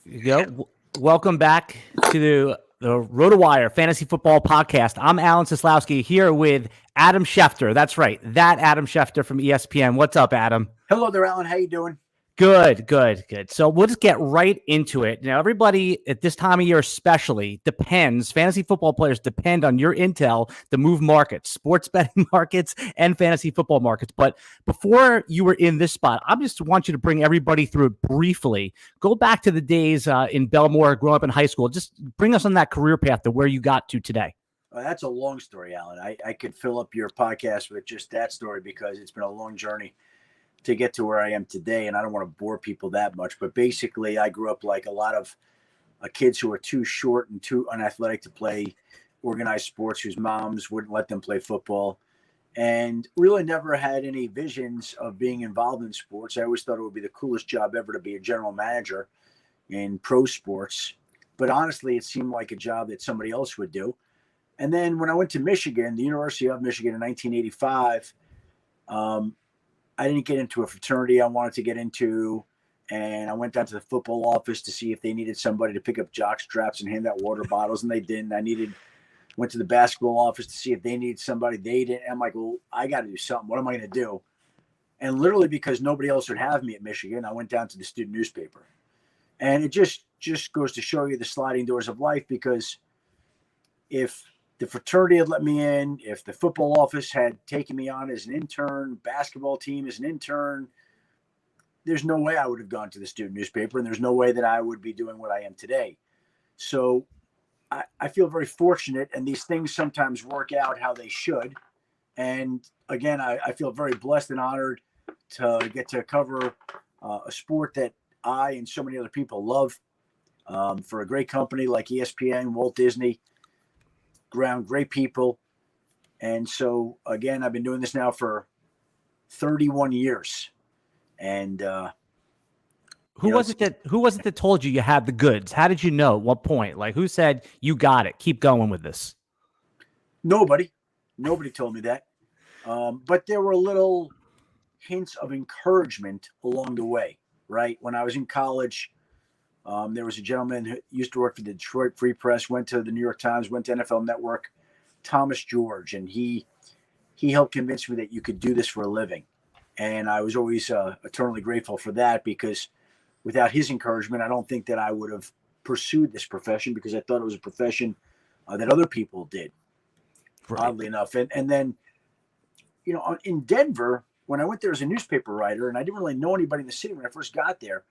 You go. Welcome back to the RotoWire Fantasy Football Podcast. I'm Alan Seslowsky here with Adam Schefter. That's right, that Adam Schefter from ESPN. What's up, Adam? Hello there, Alan. How you doing? Good. So we'll just get right into it. Now, everybody at this time of year especially fantasy football players depend on your intel to move markets, sports betting markets and fantasy football markets. But before you were in this spot, I just want you to bring everybody through it briefly. Go back to the days in Belmore, growing up in high school. Just bring us on that career path to where you got to today. Well, that's a long story, Alan. I could fill up your podcast with just that story because it's been a long journey to get to where I am today. And I don't want to bore people that much, but basically I grew up like a lot of kids who are too short and too unathletic to play organized sports, whose moms wouldn't let them play football, and really never had any visions of being involved in sports. I always thought it would be the coolest job ever to be a general manager in pro sports. But honestly, it seemed like a job that somebody else would do. And then when I went to Michigan, the University of Michigan in 1985, I didn't get into a fraternity I wanted to get into, and I went down to the football office to see if they needed somebody to pick up jock straps and hand out water bottles, and they didn't. Went to the basketball office to see if they needed somebody. They didn't. I'm like, well, I got to do something. What am I going to do? And literally because nobody else would have me at Michigan, I went down to the student newspaper. And it just goes to show you the sliding doors of life, because if the fraternity had let me in, if the football office had taken me on as an intern, basketball team as an intern, there's no way I would have gone to the student newspaper, and there's no way that I would be doing what I am today. So I feel very fortunate, and these things sometimes work out how they should. And again, I feel very blessed and honored to get to cover a sport that I and so many other people love, for a great company like ESPN, Walt Disney, around great people. And so again, I've been doing this now for 31 years. And who was it that told you had the goods? How did you know? At what point? Like, who said you got it, keep going with this? Nobody told me that. But there were little hints of encouragement along the way, right? When I was in college, there was a gentleman who used to work for the Detroit Free Press, went to the New York Times, went to NFL Network, Thomas George, and he helped convince me that you could do this for a living. And I was always eternally grateful for that, because without his encouragement, I don't think that I would have pursued this profession, because I thought it was a profession that other people did, right, oddly enough. And then, in Denver, when I went there as a newspaper writer, and I didn't really know anybody in the city when I first got there,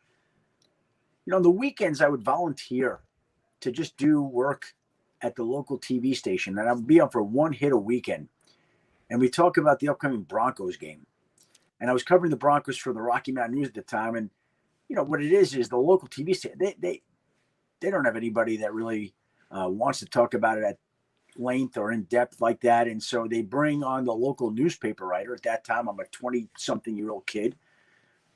on the weekends, I would volunteer to just do work at the local TV station, and I would be on for one hit a weekend. And we talk about the upcoming Broncos game. And I was covering the Broncos for the Rocky Mountain News at the time. And, what it is the local TV station, they don't have anybody that really wants to talk about it at length or in depth like that. And so they bring on the local newspaper writer. At that time, I'm a 20-something-year-old kid.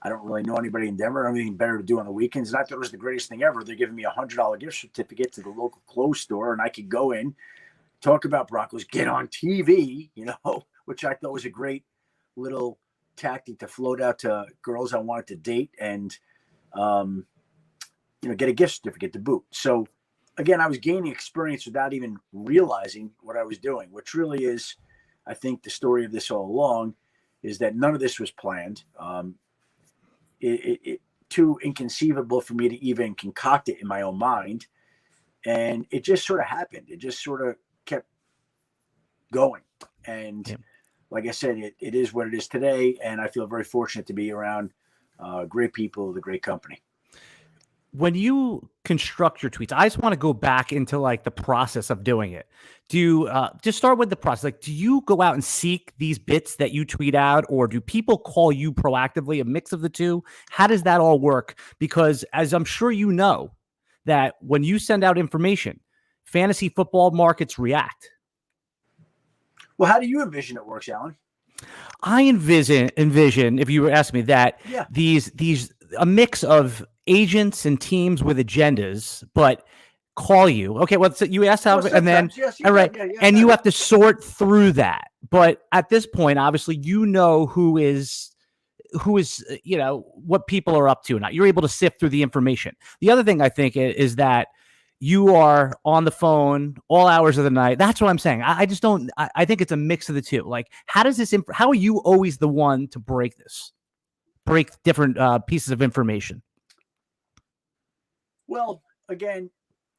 I don't really know anybody in Denver. I don't have anything better to do on the weekends. And I thought it was the greatest thing ever. They're giving me $100 gift certificate to the local clothes store, and I could go in, talk about Broncos, get on TV, which I thought was a great little tactic to float out to girls I wanted to date, and get a gift certificate to boot. So again, I was gaining experience without even realizing what I was doing, which really is, I think, the story of this all along, is that none of this was planned. It too inconceivable for me to even concoct it in my own mind. And it just sort of happened. It just sort of kept going. And like I said, it is what it is today. And I feel very fortunate to be around great people with a great company. When you construct your tweets, I just want to go back into like the process of doing it. Do you just start with the process? Like, do you go out and seek these bits that you tweet out, or do people call you proactively, a mix of the two? How does that all work? Because as I'm sure you know, that when you send out information, fantasy football markets react. Well, how do you envision it works, Alan? I envision, if you were asking me that, these a mix of agents and teams with agendas, but call you. Okay, well, so you asked how, and then all right, and you have to sort through that. But at this point, obviously, who is who is, what people are up to or not. You're able to sift through the information. The other thing I think is that you are on the phone all hours of the night. That's what I'm saying. I just don't. I think it's a mix of the two. Like, how does this? How are you always the one to break different pieces of information? Well, again,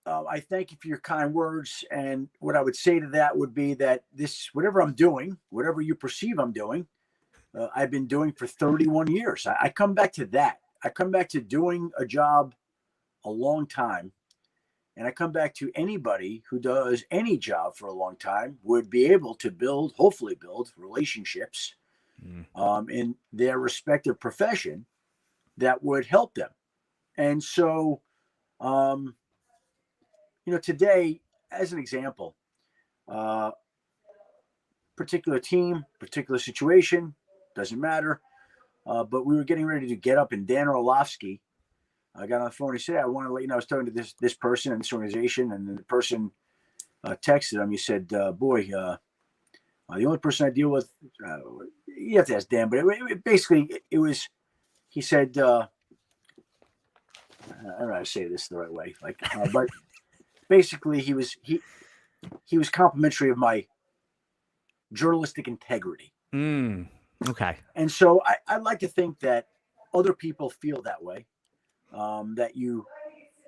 I thank you for your kind words. And what I would say to that would be that whatever I'm doing, whatever you perceive I'm doing, I've been doing for 31 years. I come back to that. I come back to doing a job a long time. And I come back to anybody who does any job for a long time would be able to hopefully build relationships in their respective profession that would help them. And so, today, as an example, particular team, particular situation, doesn't matter. But we were getting ready to get up, and Dan Orlovsky, I got on the phone. He said, I want to let you know I was talking to this person in this organization. And then the person texted him. He said, boy, the only person I deal with, you have to ask Dan, but it was, he said, I don't know how to say this the right way. But basically he was complimentary of my journalistic integrity. Okay. And so I'd like to think that other people feel that way. That you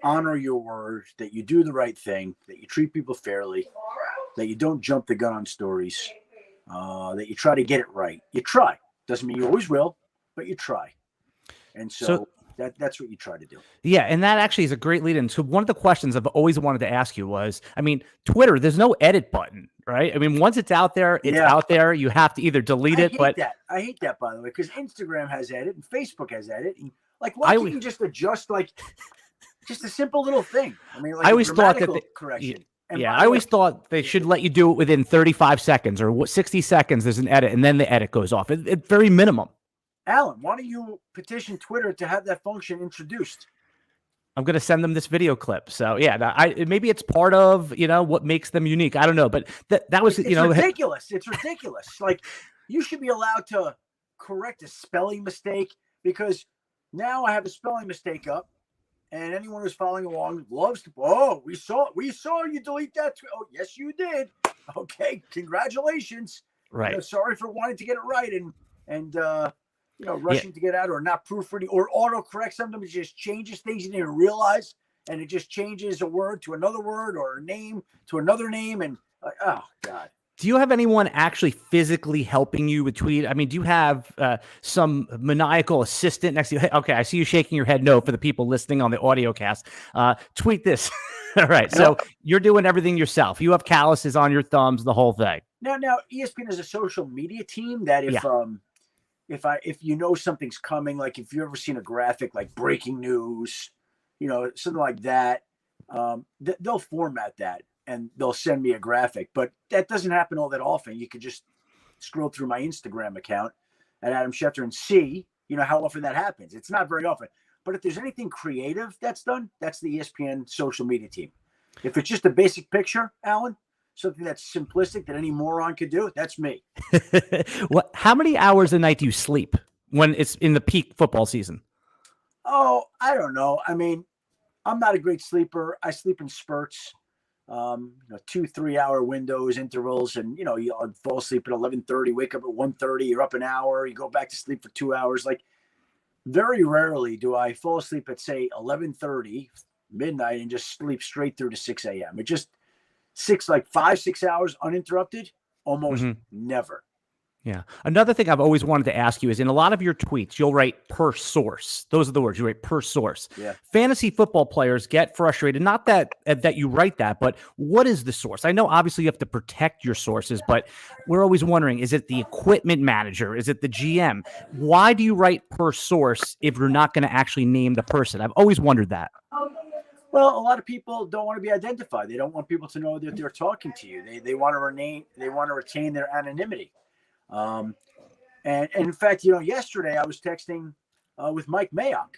honor your word, that you do the right thing, that you treat people fairly, that you don't jump the gun on stories, that you try to get it right. You try. Doesn't mean you always will, but you try. And so that's what you try to do. Yeah, and that actually is a great lead in. So one of the questions I've always wanted to ask you was, Twitter, there's no edit button, right? Once it's out there, it's out there. You have to either delete it. I hate that, by the way, because Instagram has edit and Facebook has edit. And why can't you just adjust, just a simple little thing? I always thought that correction. I always thought they should let you do it within 35 seconds or 60 seconds. There's an edit, and then the edit goes off. It's very minimum. Alan, why don't you petition Twitter to have that function introduced? I'm going to send them this video clip. So maybe it's part of, what makes them unique. I don't know, but that was, it's ridiculous. It's ridiculous. You should be allowed to correct a spelling mistake, because now I have a spelling mistake up, and anyone who's following along loves to. Oh, we saw you delete that. Oh, yes, you did. Okay, congratulations. Right. Sorry for wanting to get it right and rushing to get out, or not proofreading, or autocorrect. Sometimes it just changes things you didn't realize, and it just changes a word to another word, or a name to another name, and oh God. Do you have anyone actually physically helping you with tweet? Do you have some maniacal assistant next to you? Hey, okay, I see you shaking your head no for the people listening on the audio cast. Tweet this. All right, so you're doing everything yourself. You have calluses on your thumbs, the whole thing. Now ESPN is a social media team that if you know something's coming, like if you've ever seen a graphic like breaking news, something like that, they'll format that and they'll send me a graphic. But that doesn't happen all that often. You could just scroll through my Instagram account at Adam Schefter and see, how often that happens. It's not very often. But if there's anything creative that's done, that's the ESPN social media team. If it's just a basic picture, Alan, something that's simplistic that any moron could do, that's me. How many hours a night do you sleep when it's in the peak football season? Oh, I don't know. I'm not a great sleeper. I sleep in spurts, 2-3 hour windows, intervals, and you fall asleep at 11:30, wake up at 1:30, you're up an hour, you go back to sleep for 2 hours. Very rarely do I fall asleep at, say, 11:30 midnight and just sleep straight through to 6 a.m. It just 5-6 hours uninterrupted, almost never. Yeah. Another thing I've always wanted to ask you is, in a lot of your tweets, you'll write per source. Those are the words you write, per source. Yeah. Fantasy football players get frustrated. Not that you write that, but what is the source? I know obviously you have to protect your sources, but we're always wondering, is it the equipment manager? Is it the GM? Why do you write per source if you're not going to actually name the person? I've always wondered that. Well, a lot of people don't want to be identified. They don't want people to know that they're talking to you. They want to retain their anonymity. And in fact, yesterday I was texting with Mike Mayock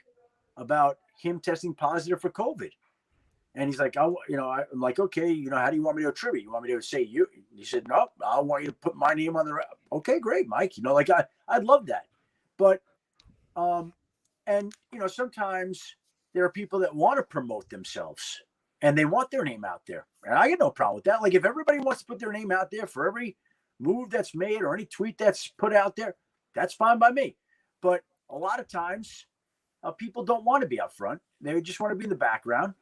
about him testing positive for COVID. And he's like, I'm like, okay, how do you want me to attribute? You want me to say you? He said, no, I want you to put my name on the. Okay, great, Mike. I'd love that. But And, sometimes there are people that want to promote themselves and they want their name out there. And I get no problem with that. Like if everybody wants to put their name out there for every move that's made or any tweet that's put out there, that's fine by me. But a lot of times people don't want to be up front. They just want to be in the background.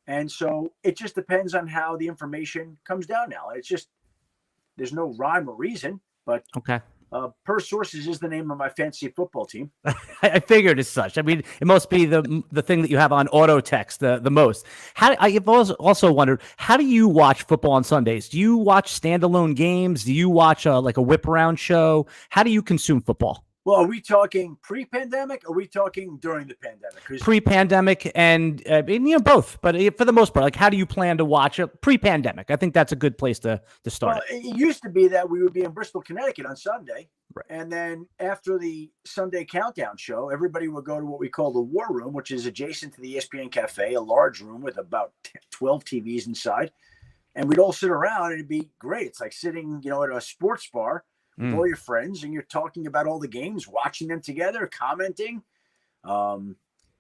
And so it just depends on how the information comes down now. It's just, there's no rhyme or reason, but Okay. Per Sources is the name of my fantasy football team. I figured as such. I mean, it must be the thing that you have on auto text the most. I've also wondered, how do you watch football on Sundays? Do you watch standalone games? Do you watch like a whip around show? How do you consume football? Well, are we talking pre-pandemic? Or are we talking during the pandemic? Pre-pandemic and both. But for the most part, like, how do you plan to watch it pre-pandemic? I think that's a good place to start. Well, it used to be that we would be in Bristol, Connecticut on Sunday. Right. And then after the Sunday countdown show, everybody would go to what we call the War Room, which is adjacent to the ESPN Cafe, a large room with about 12 TVs inside. And we'd all sit around and it'd be great. It's like sitting, at a sports bar with all your friends, and you're talking about all the games, watching them together, commenting,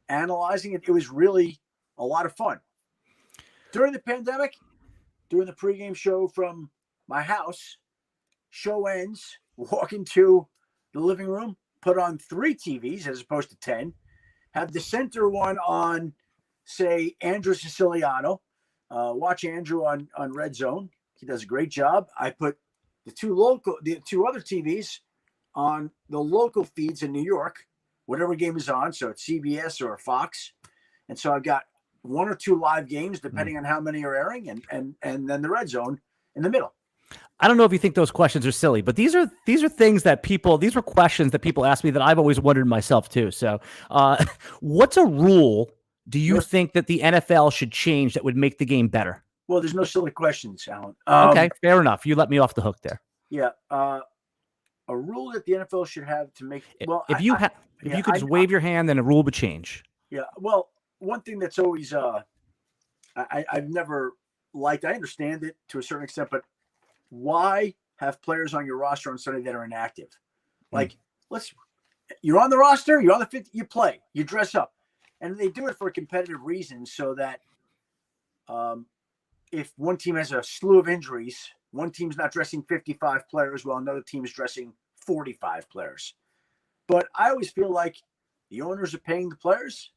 analyzing it. It was really a lot of fun. During the pandemic, doing the pregame show from my house, show ends, walk into the living room, put on 3 TVs as opposed to 10, have the center one on, say, Andrew Siciliano, watch Andrew on Red Zone. He does a great job. I put the two other TVs on the local feeds in New York, whatever game is on. So it's CBS or Fox. And so I've got 1 or 2 live games, depending on how many are airing, and then the Red Zone in the middle. I don't know if you think those questions are silly, but these are things that these were questions that people ask me that I've always wondered myself too. So what's a rule do you think that the NFL should change that would make the game better? Well, there's no silly questions, Alan. Okay, fair enough. You let me off the hook there. Yeah. A rule that the NFL should have to make, well, if you could just wave your hand, then a rule would change. Yeah. Well, one thing that's always, I've never liked, I understand it to a certain extent, but why have players on your roster on Sunday that are inactive? Like, you're on the roster, you're on the 50, you play, you dress up. And they do it for a competitive reason so that if one team has a slew of injuries, one team's not dressing 55 players while another team is dressing 45 players. But I always feel like the owners are paying the players.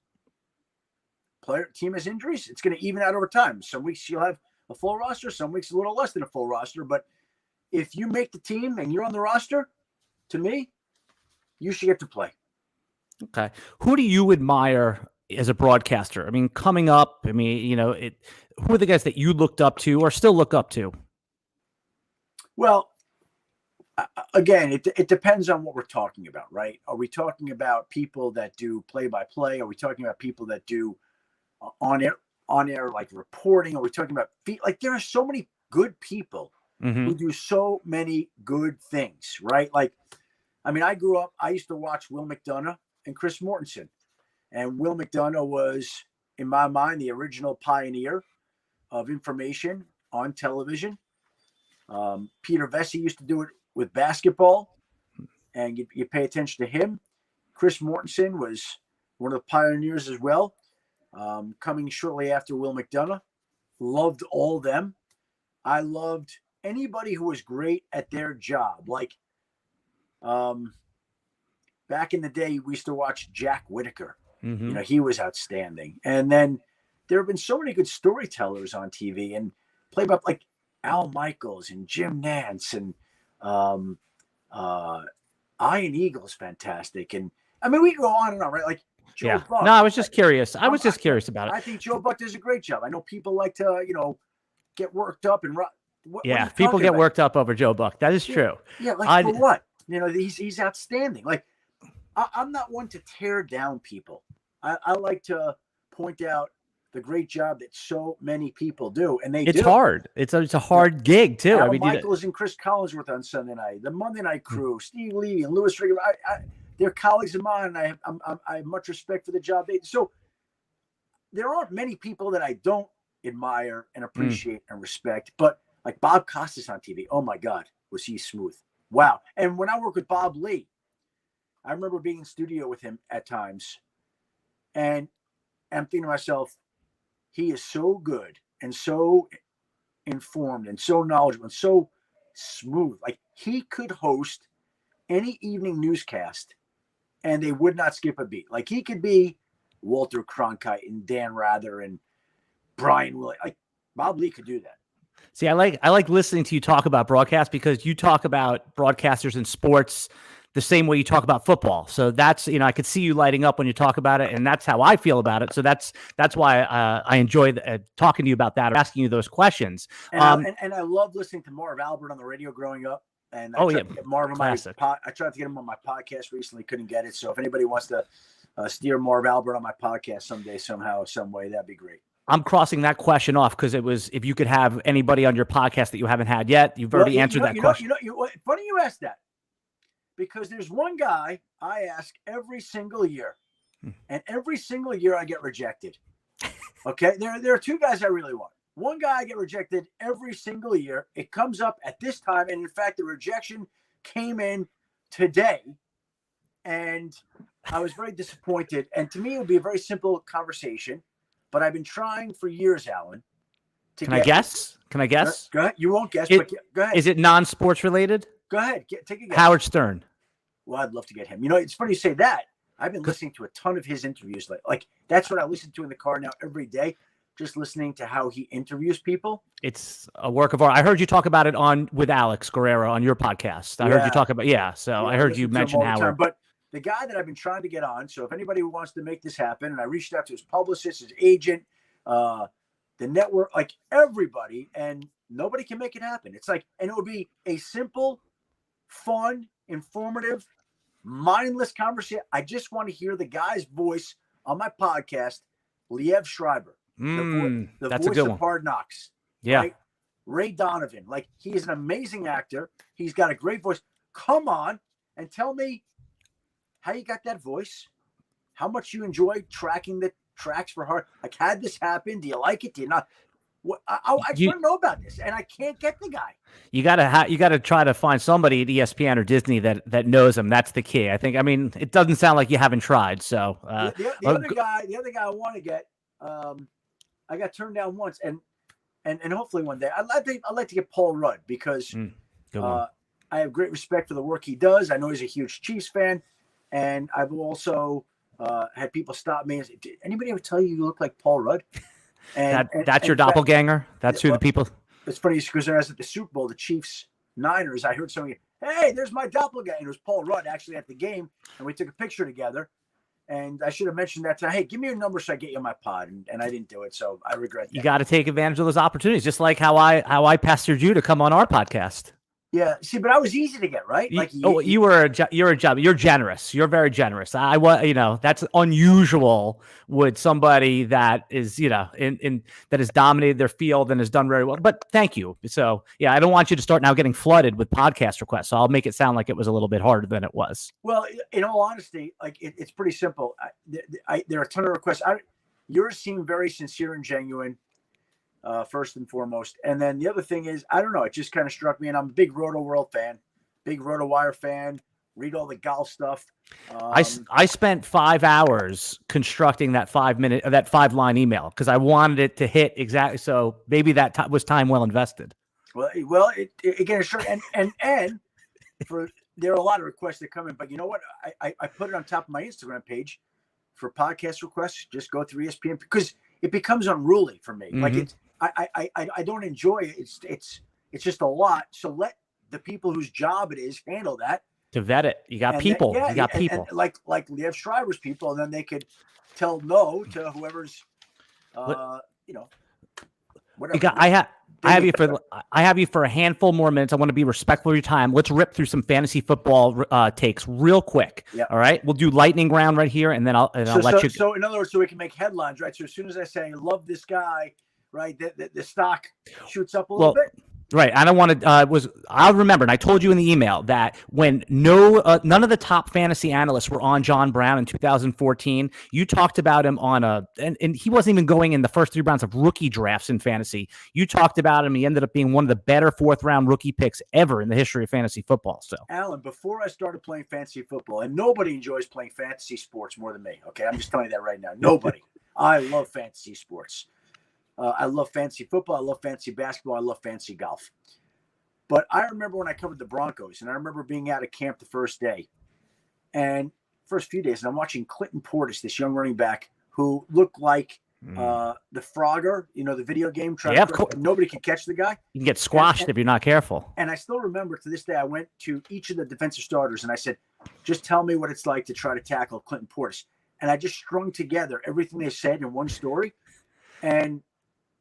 Team has injuries, it's going to even out over time. Some weeks you'll have a full roster, some weeks a little less than a full roster. But if you make the team and you're on the roster, to me, you should get to play. Okay. Who do you admire as a broadcaster? I mean, coming up, who are the guys that you looked up to or still look up to? Well, again, it depends on what we're talking about, right? Are we talking about people that do play-by-play? Are we talking about people that do on-air like reporting? Are we talking about like there are so many good people who do so many good things, right? Like, I mean, I used to watch Will McDonough and Chris Mortensen. And Will McDonough was, in my mind, the original pioneer of information on television. Peter Vesey used to do it with basketball, and you pay attention to him. Chris Mortensen was one of the pioneers as well, coming shortly after Will McDonough. Loved all them. I loved anybody who was great at their job. Like, back in the day, we used to watch Jack Whitaker. He was outstanding. And then there have been so many good storytellers on TV and play-by like Al Michaels and Jim Nantz and Ian Eagle's fantastic. And I mean, we can go on and on, right? Like Joe Buck. No, I was just curious. I was just curious about it. I think Joe Buck does a great job. I know people like to, get worked up and people get worked up over Joe Buck. That is true. Yeah, like for what? He's outstanding. Like, I'm not one to tear down people. I like to point out the great job that so many people do, and it's hard. It's a hard gig too. Al Michaels and Chris Collinsworth on Sunday night, the Monday Night Crew, Steve Levy and Louis Rigger. They're colleagues of mine, and I have much respect for the job they do. So there aren't many people that I don't admire and appreciate and respect, but like Bob Costas on TV. Oh my God, was he smooth? Wow. And when I work with Bob Lee, I remember being in studio with him at times, and I'm thinking to myself, he is so good and so informed and so knowledgeable and so smooth. Like, he could host any evening newscast and they would not skip a beat. Like, he could be Walter Cronkite and Dan Rather and Brian Willie. Like, Bob Lee could do that. See, I like listening to you talk about broadcast, because you talk about broadcasters in sports the same way you talk about football. So that's, I could see you lighting up when you talk about it, and that's how I feel about it. So that's why I enjoy talking to you about that, or asking you those questions. And I love listening to Marv Albert on the radio growing up. And I tried to get Marv on I tried to get him on my podcast recently, couldn't get it. So if anybody wants to steer Marv Albert on my podcast someday, somehow, some way, that'd be great. I'm crossing that question off, because it was, if you could have anybody on your podcast that you haven't had yet. You've already answered that question. Funny you asked that, because there's one guy I ask every single year, and every single year I get rejected. Okay, there are two guys I really want. One guy I get rejected every single year. It comes up at this time, and in fact, the rejection came in today, and I was very disappointed. And to me, it would be a very simple conversation. But I've been trying for years, Alan. Can I guess? Go ahead. You won't guess, but go ahead. Is it non-sports related? Go ahead. Take a guess. Howard Stern. Well, I'd love to get him. It's funny you say that. I've been listening to a ton of his interviews. Like that's what I listen to in the car now every day, just listening to how he interviews people. It's a work of art. I heard you talk about it with Alex Guerrero on your podcast. I heard you talk about, I heard you mention Howard. But the guy that I've been trying to get on, so if anybody wants to make this happen, and I reached out to his publicist, his agent, the network, like everybody, and nobody can make it happen. It's like, and it would be a simple, fun, informative, mindless conversation. I just want to hear the guy's voice on my podcast, Liev Schreiber, the that's voice a good of one. Hard Knocks. Yeah. Right? Ray Donovan. Like, he is an amazing actor. He's got a great voice. Come on and tell me how you got that voice, how much you enjoy tracking the tracks for Hard. Like, had this happen? Do you like it? Do you not? I want to know about this, and I can't get the guy. You gotta try to find somebody at ESPN or Disney that knows him. That's the key. I think. I mean, it doesn't sound like you haven't tried. So the other guy I want to get, I got turned down once, and hopefully one day I'd like to get Paul Rudd, because I have great respect for the work he does. I know he's a huge Chiefs fan, and I've also had people stop me and say, "Did anybody ever tell you look like Paul Rudd?" And that's your doppelganger. That's who the people. It's funny because I was at the Super Bowl, the Chiefs Niners. I heard somebody, "Hey, there's my doppelganger." And it was Paul Rudd actually at the game, and we took a picture together. And I should have mentioned that to, hey, give me your number so I get you on my pod, and I didn't do it, so I regret that. You got to take advantage of those opportunities, just like how I pestered you to come on our podcast. Yeah, see, but I was easy to get, right? You're generous. You're very generous. That's unusual with somebody that is, that has dominated their field and has done very well. But thank you. So I don't want you to start now getting flooded with podcast requests. So I'll make it sound like it was a little bit harder than it was. Well, in all honesty, like it's pretty simple. There are a ton of requests. Yours seem very sincere and genuine. First and foremost. And then the other thing is, I don't know, it just kind of struck me, and I'm a big RotoWire fan, read all the golf stuff. I spent 5 hours constructing that 5-line email, because I wanted it to hit exactly. So maybe that was time well invested. Well, again, sure. And there are a lot of requests that come in, but you know what? I put it on top of my Instagram page for podcast requests. Just go through ESPN, because it becomes unruly for me. Mm-hmm. Like I don't enjoy it. It's just a lot. So let the people whose job it is handle that. To vet it. You got people. You got people. And like Liev Schreiber's people, and then they could tell no to whoever's whatever. I have you for a handful more minutes. I want to be respectful of your time. Let's rip through some fantasy football takes real quick. Yep. All right. We'll do lightning round right here, and then I'll let you. So in other words, so we can make headlines, right? So as soon as I say I love this guy, right, the stock shoots up a little bit. Right. I don't want to, I'll remember, and I told you in the email that when none of the top fantasy analysts were on John Brown in 2014, you talked about him and he wasn't even going in the first 3 rounds of rookie drafts in fantasy. You talked about him. He ended up being one of the better 4th round rookie picks ever in the history of fantasy football. So, Alan, before I started playing fantasy football, and nobody enjoys playing fantasy sports more than me. Okay. I'm just telling you that right now. Nobody. I love fantasy sports. I love fantasy football. I love fantasy basketball. I love fantasy golf. But I remember when I covered the Broncos, and I remember being out of camp the first day and first few days, and I'm watching Clinton Portis, this young running back who looked like the Frogger, the video game. Of course. Nobody can catch the guy. You can get squashed if you're not careful. And I still remember to this day, I went to each of the defensive starters, and I said, just tell me what it's like to try to tackle Clinton Portis. And I just strung together everything they said in one story. And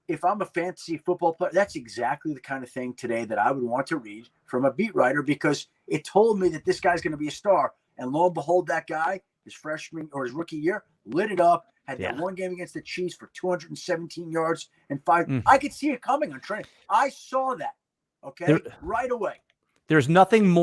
if I'm a fantasy football player, that's exactly the kind of thing today that I would want to read from a beat writer, because it told me that this guy's going to be a star. And lo and behold, that guy, his freshman or his rookie year, lit it up, had that one game against the Chiefs for 217 yards and 5. I could see it coming on training. I saw that, right away. There's nothing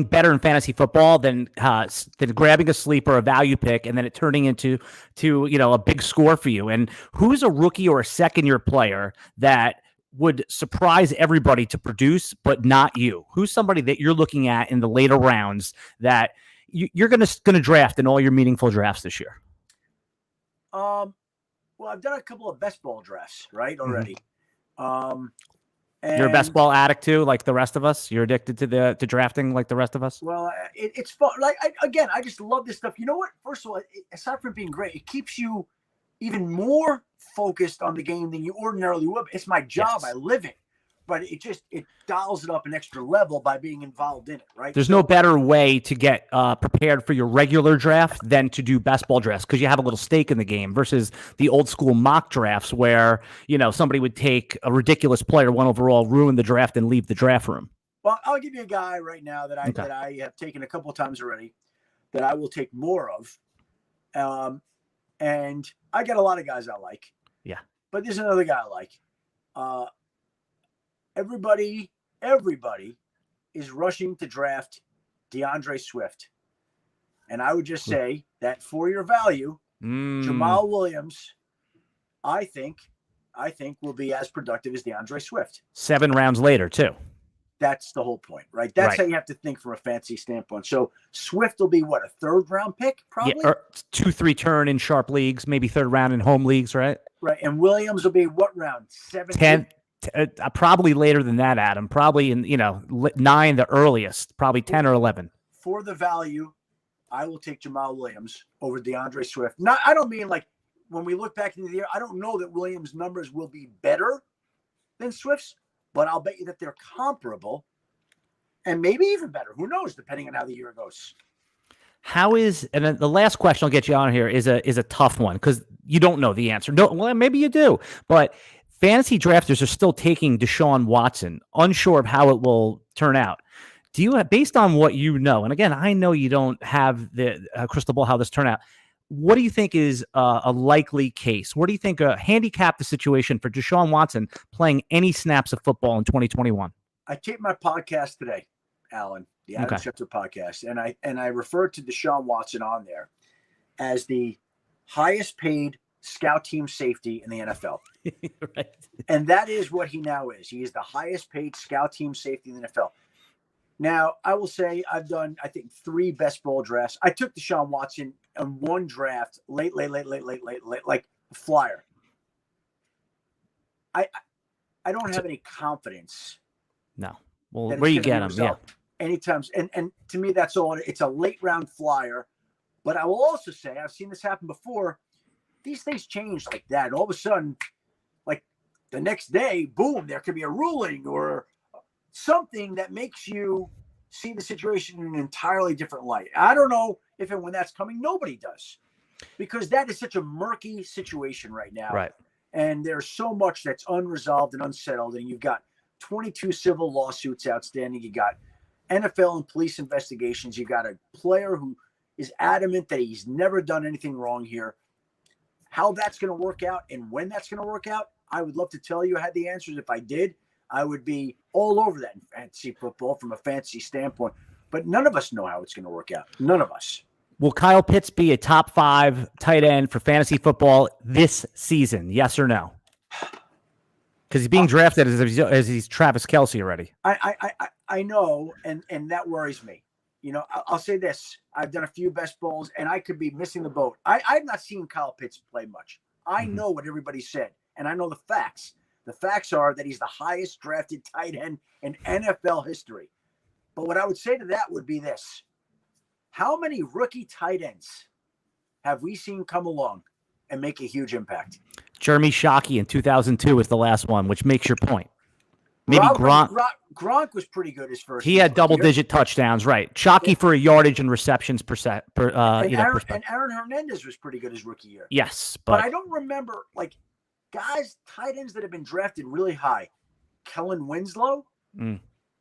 better in fantasy football than grabbing a sleeper, a value pick, and then it turning into a big score for you. And who's a rookie or a second-year player that would surprise everybody to produce, but not you? Who's somebody that you're looking at in the later rounds that you're going to draft in all your meaningful drafts this year? Well, I've done a couple of best ball drafts, right, already. And you're a best ball addict too, like the rest of us. You're addicted to drafting like the rest of us. Well, it's fun. I just love this stuff. You know what? First of all, aside from being great, it keeps you even more focused on the game than you ordinarily would. It's my job. Yes. I live it. But it dials it up an extra level by being involved in it, right? There's no better way to get prepared for your regular draft than to do best ball drafts, because you have a little stake in the game versus the old school mock drafts where, somebody would take a ridiculous player 1 overall, ruin the draft, and leave the draft room. Well, I'll give you a guy right now that I have taken a couple of times already that I will take more of. And I got a lot of guys I like. Yeah. But there's another guy I like. Everybody is rushing to draft DeAndre Swift. And I would just say that for your value, Jamal Williams, I think will be as productive as DeAndre Swift. 7 rounds later, too. That's the whole point, right? That's how you have to think from a fantasy standpoint. So Swift will be what, a 3rd round pick, probably? Yeah, or 2-3 turn in sharp leagues, maybe 3rd round in home leagues, right? Right. And Williams will be what round? 7? 10. Probably later than that, Adam. Probably in 9, the earliest. Probably 10 or 11. For the value, I will take Jamal Williams over DeAndre Swift. I don't mean like when we look back into the year. I don't know that Williams' numbers will be better than Swift's, but I'll bet you that they're comparable, and maybe even better. Who knows? Depending on how the year goes. And then the last question I'll get you on here is a tough one, because you don't know the answer. No, well, maybe you do, but fantasy drafters are still taking Deshaun Watson, unsure of how it will turn out. Do you have, based on what you know, and again, I know you don't have the crystal ball how this turn out, what do you think is a likely case? What do you think handicap the situation for Deshaun Watson playing any snaps of football in 2021? I taped my podcast today, Alan, the Alan Schefter podcast, and I referred to Deshaun Watson on there as the highest paid scout team safety in the NFL. Right. And that is what he now is. He is the highest paid scout team safety in the NFL. Now, I will say I've done, I think, 3 best ball drafts. I took Deshaun Watson in 1 draft, late, like a flyer. I don't have any confidence. No. Well, where you get him, yeah. Anytime. And to me, that's all. It's a late round flyer. But I will also say, I've seen this happen before. These things change like that. All of a sudden, like the next day, boom, there could be a ruling or something that makes you see the situation in an entirely different light. I don't know if and when that's coming. Nobody does, because that is such a murky situation right now. Right. And there's so much that's unresolved and unsettled. And you've got 22 civil lawsuits outstanding. You got NFL and police investigations. You got a player who is adamant that he's never done anything wrong here. How that's going to work out and when that's going to work out, I would love to tell you I had the answers if I did. I would be all over that in fantasy football from a fantasy standpoint. But none of us know how it's going to work out. None of us. Will Kyle Pitts be a top 5 tight end for fantasy football this season? Yes or no? Because he's being drafted as he's Travis Kelce already. I know, and that worries me. You know, I'll say this. I've done a few best balls, and I could be missing the boat. I've not seen Kyle Pitts play much. I know what everybody said, and I know the facts. The facts are that he's the highest drafted tight end in NFL history. But what I would say to that would be this. How many rookie tight ends have we seen come along and make a huge impact? Jeremy Shockey in 2002 was the last one, which makes your point. Maybe Gronk was pretty good his first. He had double-digit touchdowns, right? Shockey for a yardage and receptions percent. And Aaron Hernandez was pretty good his rookie year. Yes, but I don't remember guys, tight ends that have been drafted really high. Kellen Winslow,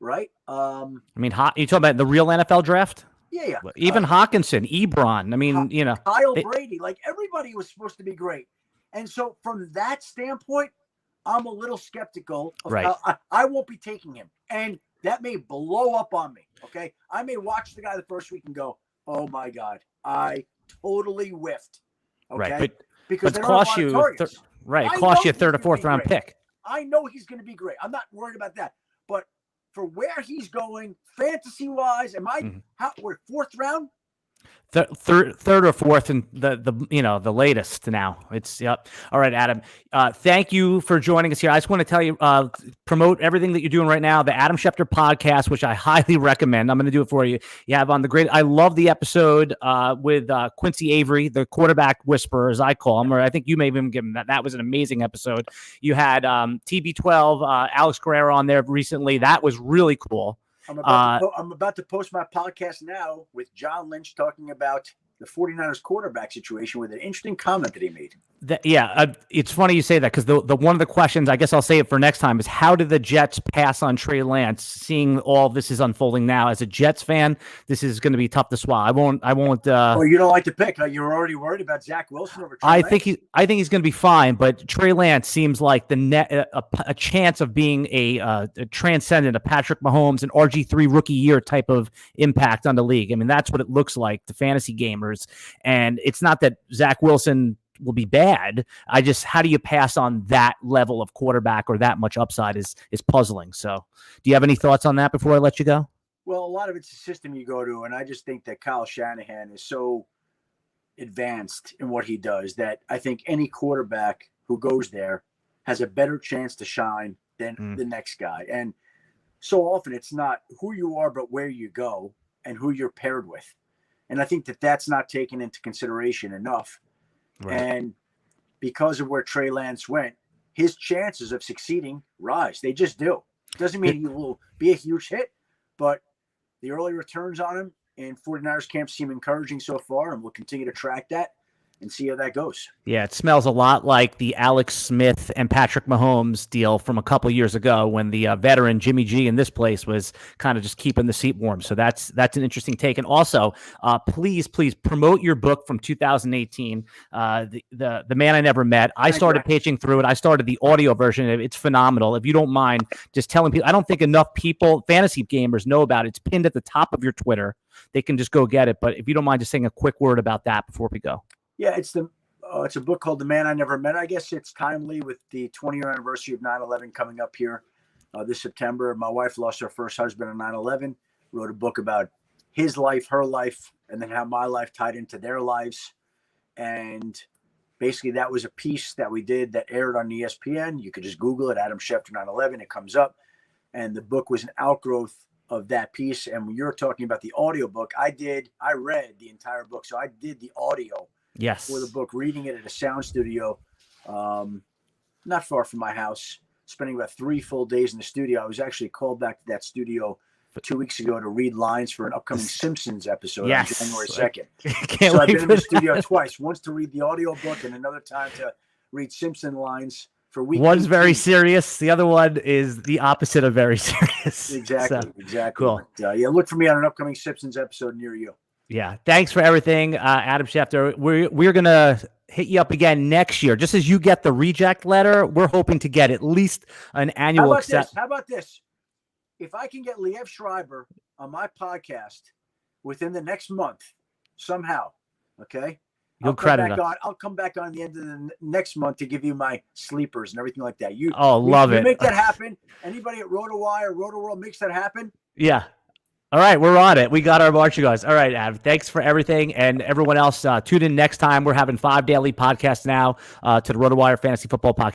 right? I mean, you talking about the real NFL draft? Yeah. Even Hawkinson, Ebron. I mean, Kyle Brady. Everybody was supposed to be great, and so from that standpoint, I'm a little skeptical of how I won't be taking him. And that may blow up on me, okay? I may watch the guy the first week and go, oh, my God, I totally whiffed, okay? Right, because it costs you, it costs you a third or fourth round pick. I know he's going to be great. I'm not worried about that. But for where he's going, fantasy-wise, we're fourth round? Third or fourth, and the latest now. It's yep. All right, Adam. Thank you for joining us here. I just want to tell you, promote everything that you're doing right now. The Adam Schefter podcast, which I highly recommend. I'm going to do it for you. You have on the great. I love the episode with Quincy Avery, the quarterback whisperer, as I call him. Or I think you may have even given that. That was an amazing episode. You had TB12, Alex Guerrero on there recently. That was really cool. I'm about to post my podcast now with John Lynch talking about the 49ers quarterback situation with an interesting comment that he made. It's funny you say that because the one of the questions, I guess I'll say it for next time, is how did the Jets pass on Trey Lance? Seeing all this is unfolding now, as a Jets fan, this is going to be tough to swallow. I won't. Well, you don't like to pick. You're already worried about Zach Wilson over Trey Lance? I think he's going to be fine, but Trey Lance seems like a chance of being a transcendent, a Patrick Mahomes, an RG3 rookie year type of impact on the league. I mean, that's what it looks like to fantasy gamers, and it's not that Zach Wilson will be bad. How do you pass on that level of quarterback or that much upside is puzzling. So do you have any thoughts on that before I let you go? Well, a lot of it's the system you go to. And I just think that Kyle Shanahan is so advanced in what he does that I think any quarterback who goes there has a better chance to shine than the next guy. And so often it's not who you are, but where you go and who you're paired with. And I think that that's not taken into consideration enough. Right. And because of where Trey Lance went, his chances of succeeding rise. They just do. Doesn't mean he will be a huge hit, but the early returns on him in 49ers camp seem encouraging so far, and we'll continue to track that and see how that goes. Yeah, it smells a lot like the Alex Smith and Patrick Mahomes deal from a couple years ago when the veteran Jimmy G in this place was kind of just keeping the seat warm. So that's an interesting take. And also, please promote your book from 2018, the Man I Never Met. I started paging through it. I started the audio version. It's phenomenal. If you don't mind just telling people, I don't think enough people, fantasy gamers, know about it. It's pinned at the top of your Twitter. They can just go get it. But if you don't mind just saying a quick word about that before we go. Yeah, it's a book called The Man I Never Met. I guess it's timely with the 20-year anniversary of 9/11 coming up here this September. My wife lost her first husband on 9/11. Wrote a book about his life, her life, and then how my life tied into their lives. And basically that was a piece that we did that aired on ESPN. You could just Google it, Adam Schefter 9/11. It comes up. And the book was an outgrowth of that piece. And when you're talking about the audio book, I read the entire book. So I did the audio. Yes. For the book, reading it at a sound studio, not far from my house, spending about 3 full days in the studio. I was actually called back to that studio 2 weeks ago to read lines for an upcoming Simpsons episode on January 2nd. So I've been in the studio twice, once to read the audio book and another time to read Simpson lines for week. One's 18. Very serious. The other one is the opposite of very serious. Exactly. Exactly. Cool. But, look for me on an upcoming Simpsons episode near you. Yeah. Thanks for everything, Adam Schefter. We're going to hit you up again next year. Just as you get the reject letter, we're hoping to get at least an annual accept. How about this? If I can get Liev Schreiber on my podcast within the next month, somehow, okay? You'll credit us. I'll come back on the end of the next month to give you my sleepers and everything like that. Love it. Make that happen. Anybody at RotoWire, RotoWorld makes that happen? Yeah. All right, we're on it. We got our marching guys. All right, Adam, thanks for everything. And everyone else, tune in next time. We're having 5 daily podcasts now to the RotoWire Fantasy Football Podcast.